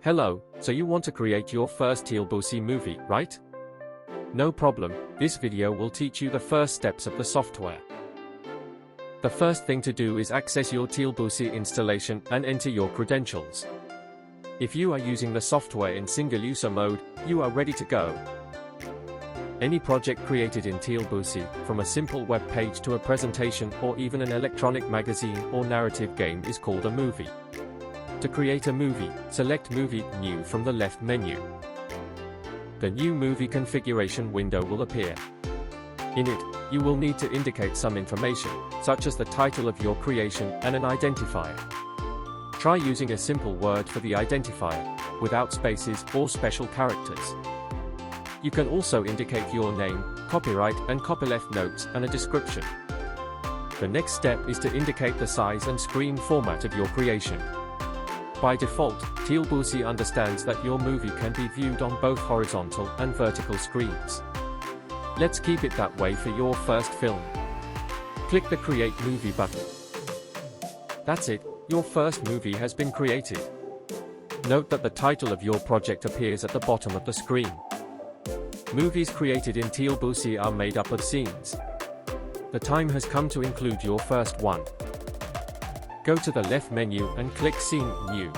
Hello, so you want to create your first Tealbusi movie, right? No problem, this video will teach you the first steps of the software. The first thing to do is access your Tealbusi installation and enter your credentials. If you are using the software in single user mode, you are ready to go. Any project created in Tealbusi, from a simple web page to a presentation or even an electronic magazine or narrative game, is called a movie. To create a movie, select Movie New from the left menu. The new movie configuration window will appear. In it, you will need to indicate some information, such as the title of your creation and an identifier. Try using a simple word for the identifier, without spaces or special characters. You can also indicate your name, copyright and copyleft notes and a description. The next step is to indicate the size and screen format of your creation. By default, Tealbusi understands that your movie can be viewed on both horizontal and vertical screens. Let's keep it that way for your first film. Click the Create Movie button. That's it, your first movie has been created. Note that the title of your project appears at the bottom of the screen. Movies created in Tealbusi are made up of scenes. The time has come to include your first one. Go to the left menu and click Scene New.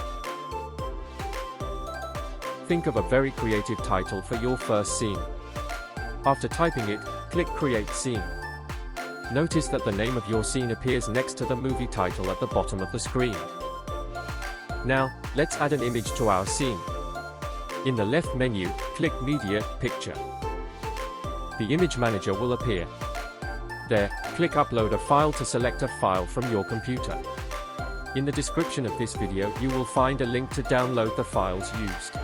Think of a very creative title for your first scene. After typing it, click Create Scene. Notice that the name of your scene appears next to the movie title at the bottom of the screen. Now, let's add an image to our scene. In the left menu, click Media, Picture. The image manager will appear. There, click Upload a file to select a file from your computer. In the description of this video you will find a link to download the files used.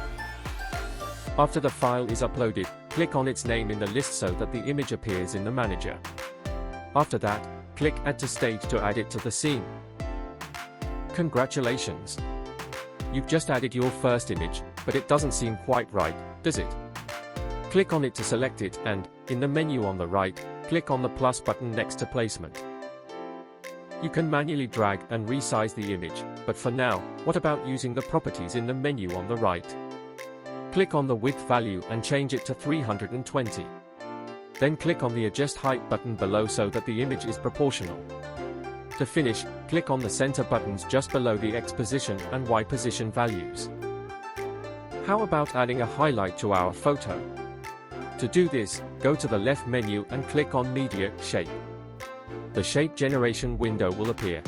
After the file is uploaded, click on its name in the list so that the image appears in the manager. After that, click Add to Stage to add it to the scene. Congratulations! You've just added your first image, but it doesn't seem quite right, does it? Click on it to select it and, in the menu on the right, click on the plus button next to Placement. You can manually drag and resize the image, but for now, what about using the properties in the menu on the right? Click on the width value and change it to 320. Then click on the Adjust Height button below so that the image is proportional. To finish, click on the center buttons just below the X position and Y position values. How about adding a highlight to our photo? To do this, go to the left menu and click on Media, Shape. The shape generation window will appear.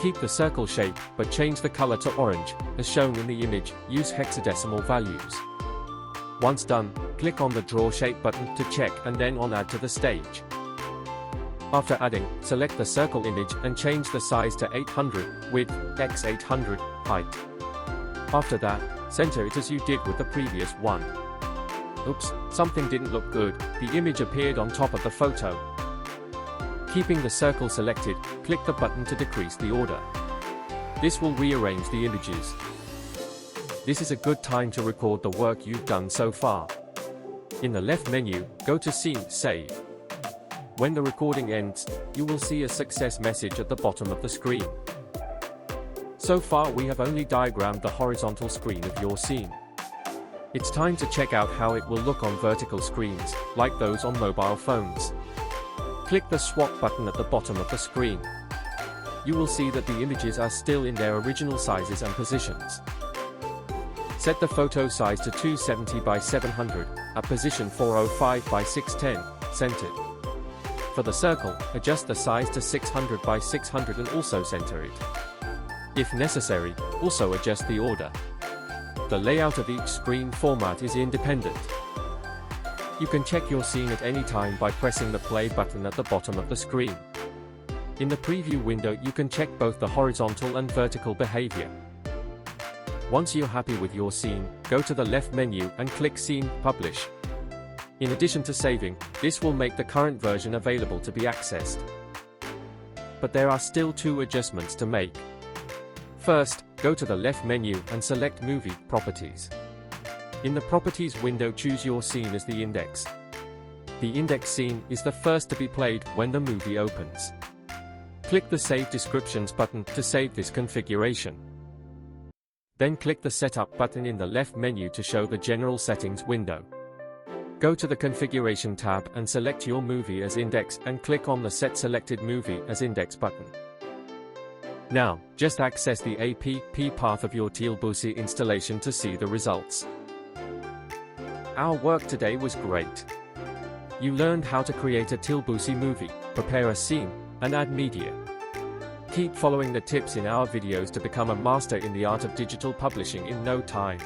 Keep the circle shape, but change the color to orange, as shown in the image. Use hexadecimal values. Once done, click on the Draw Shape button to check and then on Add to the stage. After adding, select the circle image and change the size to 800, width, x 800, height. After that, center it as you did with the previous one. Oops, something didn't look good, the image appeared on top of the photo. Keeping the circle selected, click the button to decrease the order. This will rearrange the images. This is a good time to record the work you've done so far. In the left menu, go to Scene, Save. When the recording ends, you will see a success message at the bottom of the screen. So far we have only diagrammed the horizontal screen of your scene. It's time to check out how it will look on vertical screens, like those on mobile phones. Click the Swap button at the bottom of the screen. You will see that the images are still in their original sizes and positions. Set the photo size to 270 by 700, at position 405 by 610, centered. For the circle, adjust the size to 600 by 600 and also center it. If necessary, also adjust the order. The layout of each screen format is independent. You can check your scene at any time by pressing the play button at the bottom of the screen. In the preview window you can check both the horizontal and vertical behavior. Once you're happy with your scene, go to the left menu and click Scene, Publish. In addition to saving, this will make the current version available to be accessed. But there are still two adjustments to make. First, go to the left menu and select Movie Properties. In the Properties window choose your scene as the index. The index scene is the first to be played when the movie opens. Click the Save Descriptions button to save this configuration. Then click the Setup button in the left menu to show the General Settings window. Go to the Configuration tab and select your movie as index and click on the Set Selected Movie as Index button. Now, just access the app path of your Tealbusi installation to see the results. Our work today was great. You learned how to create a Tealbusi movie, prepare a scene, and add media. Keep following the tips in our videos to become a master in the art of digital publishing in no time.